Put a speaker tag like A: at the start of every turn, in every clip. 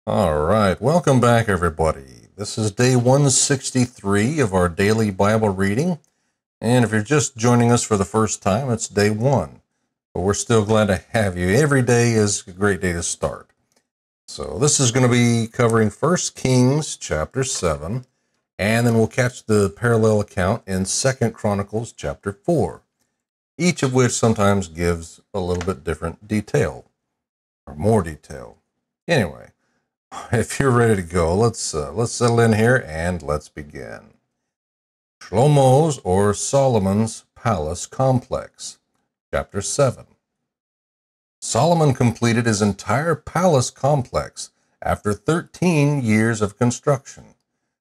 A: All right, welcome back, everybody. This is day 163 of our daily Bible reading. And if you're just joining us for the first time, it's day one. But we're still glad to have you. Every day is a great day to start. So this is going to be covering 1 Kings chapter 7, and then we'll catch the parallel account in 2 Chronicles chapter 4, each of which sometimes gives a little bit different detail, or more detail. Anyway, if you're ready to go, let's settle in here and let's begin. Shlomo's or Solomon's Palace Complex, Chapter 7. Solomon completed his entire palace complex after 13 years of construction.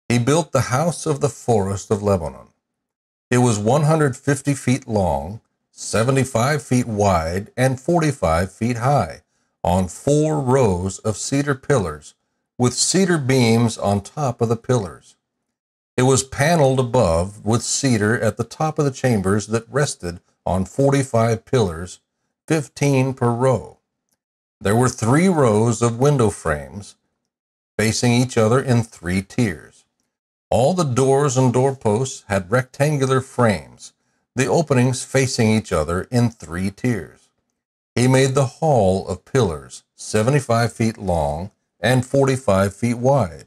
A: He built the House of the Forest of Lebanon. It was 150 feet long, 75 feet wide, and 45 feet high, on 4 rows of cedar pillars, with cedar beams on top of the pillars. It was paneled above with cedar at the top of the chambers that rested on 45 pillars, 15 per row. There were 3 rows of window frames facing each other in 3 tiers. All the doors and doorposts had rectangular frames, the openings facing each other in 3 tiers. He made the hall of pillars 75 feet long and 45 feet wide.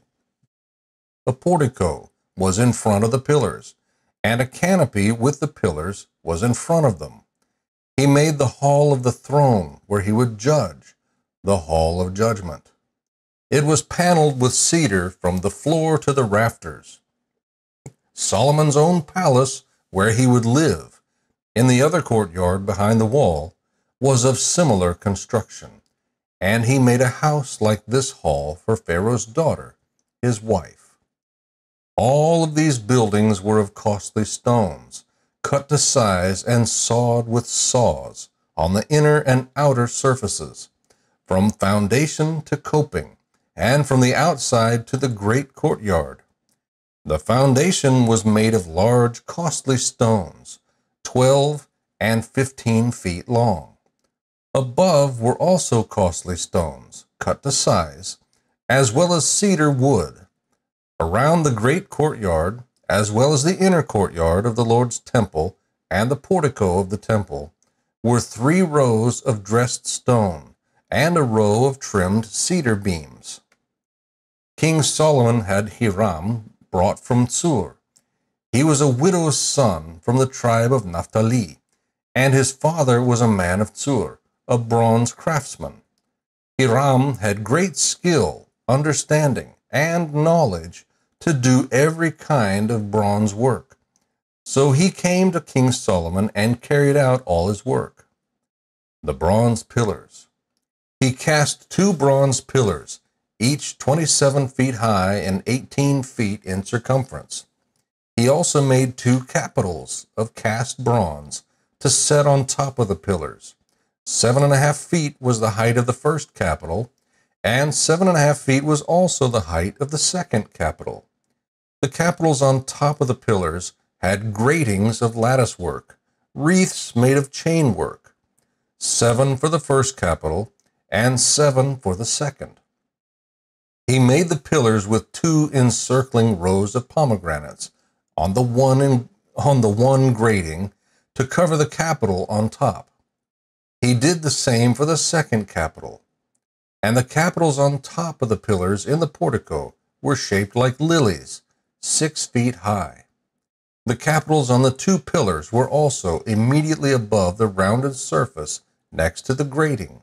A: A portico was in front of the pillars, and a canopy with the pillars was in front of them. He made the hall of the throne where he would judge, the hall of judgment. It was paneled with cedar from the floor to the rafters. Solomon's own palace, where he would live, in the other courtyard behind the wall, was of similar construction, and he made a house like this hall for Pharaoh's daughter, his wife. All of these buildings were of costly stones, cut to size and sawed with saws on the inner and outer surfaces, from foundation to coping, and from the outside to the great courtyard. The foundation was made of large, costly stones, 12 and 15 feet long. Above were also costly stones, cut to size, as well as cedar wood. Around the great courtyard, as well as the inner courtyard of the Lord's temple and the portico of the temple, were 3 rows of dressed stone and a row of trimmed cedar beams. King Solomon had Hiram brought from Tsur. He was a widow's son from the tribe of Naphtali, and his father was a man of Tsur, a bronze craftsman. Hiram had great skill, understanding, and knowledge to do every kind of bronze work. So he came to King Solomon and carried out all his work. The bronze pillars. He cast 2 bronze pillars, each 27 feet high and 18 feet in circumference. He also made 2 capitals of cast bronze to set on top of the pillars. 7.5 feet was the height of the first capital, and 7.5 feet was also the height of the second capital. The capitals on top of the pillars had gratings of lattice work, wreaths made of chain work, 7 for the first capital and 7 for the second. He made the pillars with 2 encircling rows of pomegranates on the one grating to cover the capital on top. He did the same for the second capital, and the capitals on top of the pillars in the portico were shaped like lilies, 6 feet high. The capitals on the 2 pillars were also immediately above the rounded surface next to the grating,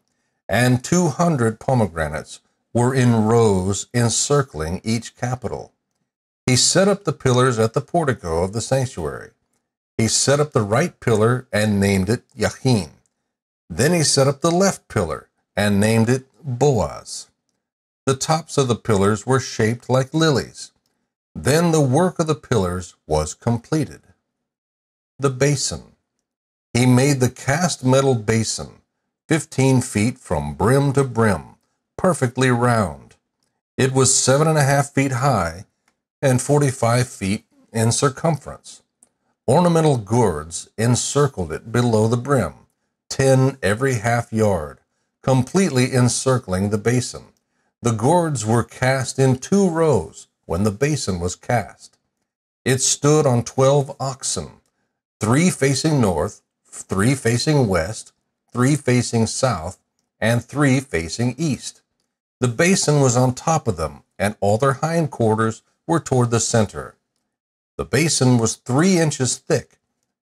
A: and 200 pomegranates were in rows encircling each capital. He set up the pillars at the portico of the sanctuary. He set up the right pillar and named it Yachin. Then he set up the left pillar and named it Boaz. The tops of the pillars were shaped like lilies. Then the work of the pillars was completed. The basin. He made the cast metal basin, 15 feet from brim to brim, perfectly round. It was 7.5 feet high and 45 feet in circumference. Ornamental gourds encircled it below the brim, 10 every half yard, completely encircling the basin. The gourds were cast in 2 rows when the basin was cast. It stood on 12 oxen, 3 facing north, 3 facing west, 3 facing south, and 3 facing east. The basin was on top of them, and all their hindquarters were toward the center. The basin was 3 inches thick,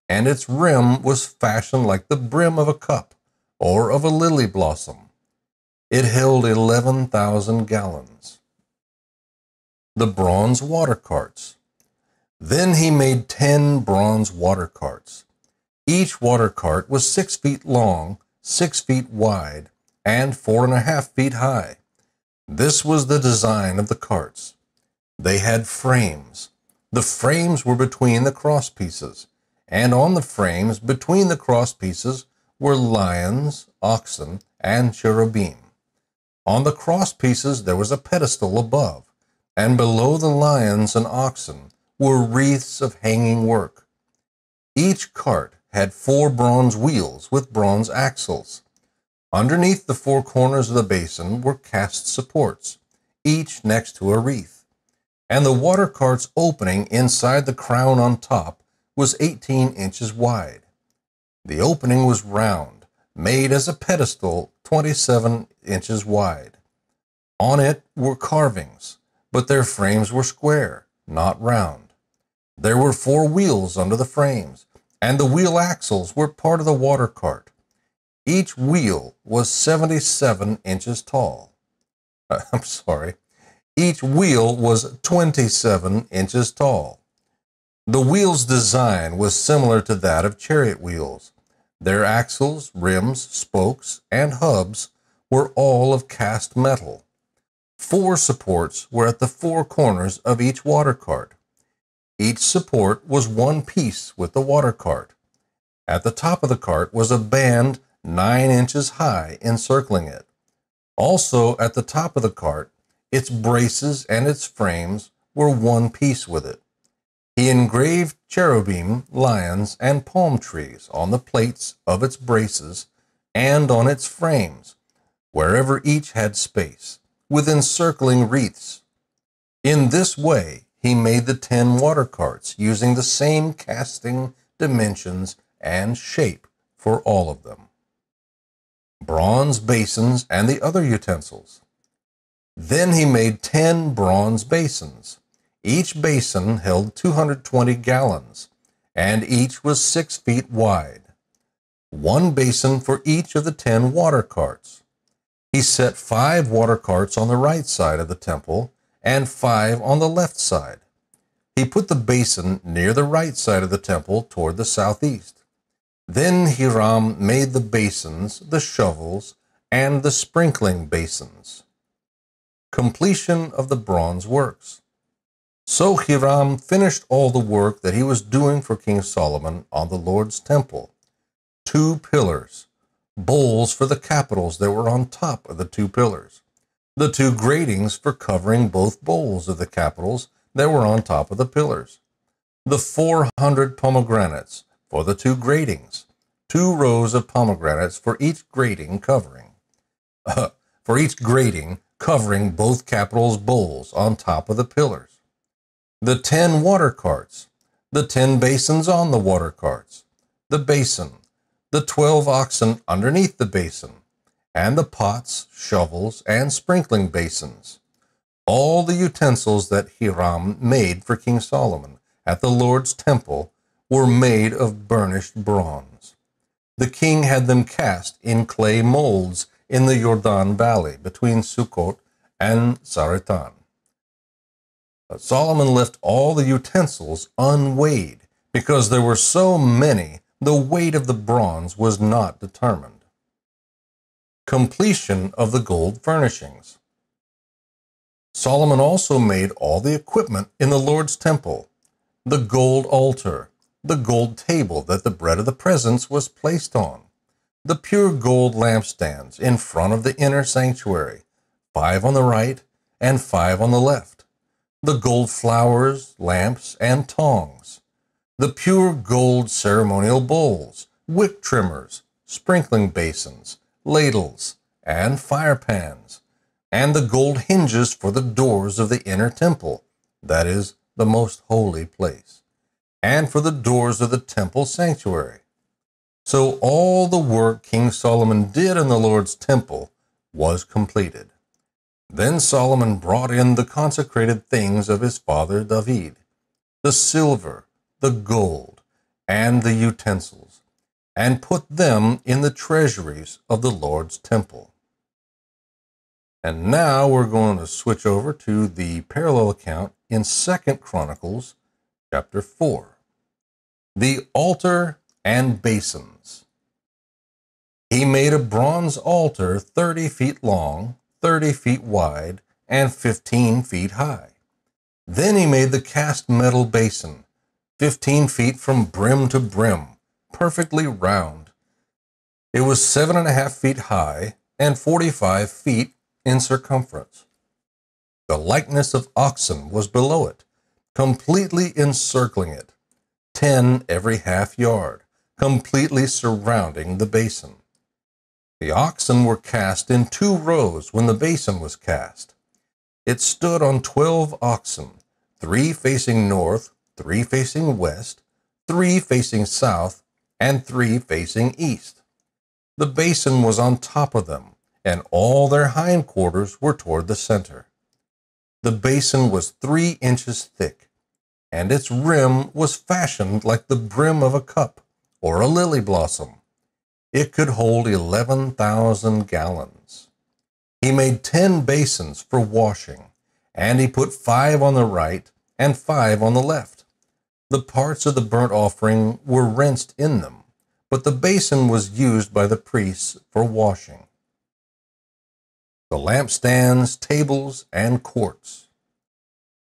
A: and its rim was fashioned like the brim of a cup or of a lily blossom. It held 11,000 gallons. The bronze water carts. Then he made 10 bronze water carts. Each water cart was 6 feet long, 6 feet wide, and 4.5 feet high. This was the design of the carts. They had frames. The frames were between the cross pieces, and on the frames between the cross pieces were lions, oxen, and cherubim. On the cross pieces there was a pedestal above, and below the lions and oxen were wreaths of hanging work. Each cart had 4 bronze wheels with bronze axles. Underneath the 4 corners of the basin were cast supports, each next to a wreath. And the water cart's opening inside the crown on top was 18 inches wide. The opening was round, made as a pedestal 27 inches wide. On it were carvings, but their frames were square, not round. There were 4 wheels under the frames, and the wheel axles were part of the water cart. Each wheel was 77 inches tall. Each wheel was 27 inches tall. The wheel's design was similar to that of chariot wheels. Their axles, rims, spokes, and hubs were all of cast metal. 4 supports were at the 4 corners of each water cart. Each support was 1 piece with the water cart. At the top of the cart was a band 9 inches high encircling it. Also at the top of the cart, its braces and its frames were 1 piece with it. He engraved cherubim, lions, and palm trees on the plates of its braces and on its frames, wherever each had space, with encircling wreaths. In this way, he made the 10 water carts, using the same casting, dimensions, and shape for all of them. Bronze basins and the other utensils. Then he made 10 bronze basins. Each basin held 220 gallons, and each was 6 feet wide. 1 basin for each of the 10 water carts. He set 5 water carts on the right side of the temple and 5 on the left side. He put the basin near the right side of the temple toward the southeast. Then Hiram made the basins, the shovels, and the sprinkling basins. Completion of the bronze works. So Hiram finished all the work that he was doing for King Solomon on the Lord's temple. 2 pillars, bowls for the capitals that were on top of the 2 pillars, the 2 gratings for covering both bowls of the capitals that were on top of the pillars, the 400 pomegranates for the 2 gratings, 2 rows of pomegranates for each grating covering both capitals' bowls on top of the pillars, the 10 water carts, the 10 basins on the water carts, the basin, the 12 oxen underneath the basin, and the pots, shovels, and sprinkling basins. All the utensils that Hiram made for King Solomon at the Lord's temple were made of burnished bronze. The king had them cast in clay molds in the Jordan Valley between Sukkot and Zaretan. Solomon left all the utensils unweighed because there were so many. The weight of the bronze was not determined. Completion of the gold furnishings. Solomon also made all the equipment in the Lord's temple: the gold altar, the gold table that the bread of the presence was placed on, the pure gold lampstands in front of the inner sanctuary, 5 on the right and 5 on the left, the gold flowers, lamps, and tongs, the pure gold ceremonial bowls, wick trimmers, sprinkling basins, ladles, and fire pans, and the gold hinges for the doors of the inner temple, that is, the most holy place, and for the doors of the temple sanctuary. So all the work King Solomon did in the Lord's temple was completed. Then Solomon brought in the consecrated things of his father David, the silver, the gold, and the utensils, and put them in the treasuries of the Lord's temple. And now we're going to switch over to the parallel account in 2 Chronicles chapter 4. The altar and basins. He made a bronze altar 30 feet long, 30 feet wide, and 15 feet high. Then he made the cast metal basin, 15 feet from brim to brim, perfectly round. It was 7.5 feet high and 45 feet in circumference. The likeness of oxen was below it, completely encircling it, 10 every half yard, completely surrounding the basin. The oxen were cast in 2 rows when the basin was cast. It stood on 12 oxen, 3 facing north, 3 facing west, 3 facing south, and 3 facing east. The basin was on top of them, and all their hindquarters were toward the center. The basin was 3 inches thick, and its rim was fashioned like the brim of a cup or a lily blossom. It could hold 11,000 gallons. He made 10 basins for washing, and he put 5 on the right and 5 on the left. The parts of the burnt offering were rinsed in them, but the basin was used by the priests for washing. The lampstands, tables, and courts.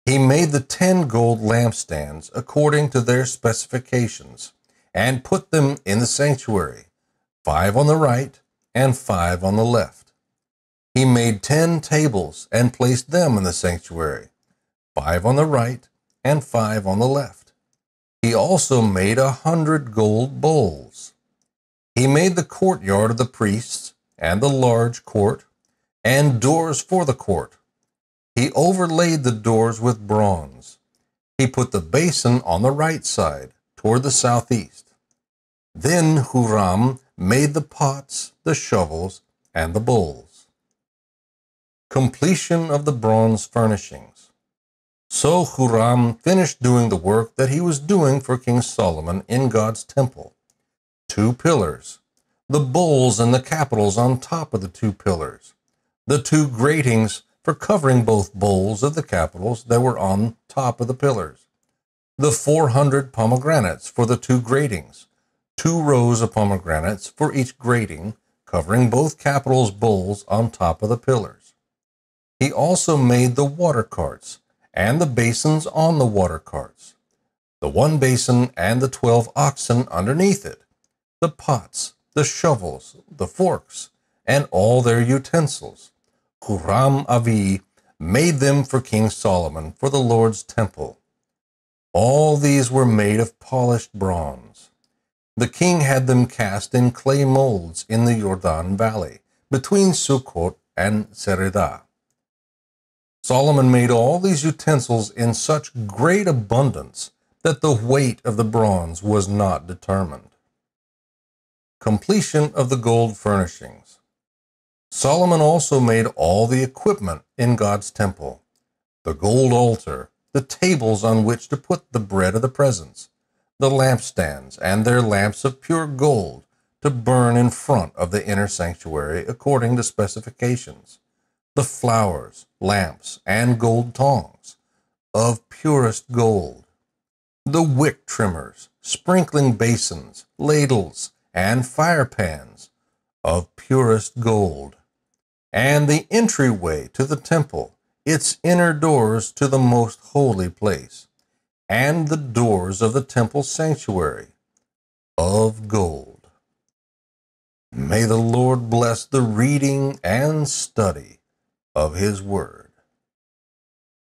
A: He made the 10 gold lampstands according to their specifications, and put them in the sanctuary, 5 on the right and 5 on the left. He made 10 tables and placed them in the sanctuary, 5 on the right and 5 on the left. He also made 100 gold bowls. He made the courtyard of the priests and the large court, and doors for the court. He overlaid the doors with bronze. He put the basin on the right side, toward the southeast. Then Huram made the pots, the shovels, and the bowls. Completion of the bronze furnishings. So Huram finished doing the work that he was doing for King Solomon in God's temple. 2 pillars, the bowls and the capitals on top of the 2 pillars, the 2 gratings for covering both bowls of the capitals that were on top of the pillars, the 400 pomegranates for the 2 gratings, 2 rows of pomegranates for each grating, covering both capitals' bowls on top of the pillars. He also made the water carts and the basins on the water carts, the 1 basin and the 12 oxen underneath it, the pots, the shovels, the forks, and all their utensils. Huram Abi made them for King Solomon for the Lord's temple. All these were made of polished bronze. The king had them cast in clay molds in the Jordan Valley, between Sukkot and Seredah. Solomon made all these utensils in such great abundance that the weight of the bronze was not determined. Completion of the gold furnishings. Solomon also made all the equipment in God's temple: the gold altar, the tables on which to put the bread of the presence, the lampstands and their lamps of pure gold to burn in front of the inner sanctuary according to specifications, the flowers, lamps, and gold tongs of purest gold, the wick trimmers, sprinkling basins, ladles, and fire pans of purest gold, and the entryway to the temple, its inner doors to the most holy place, and the doors of the temple sanctuary of gold. May the Lord bless the reading and study of His Word.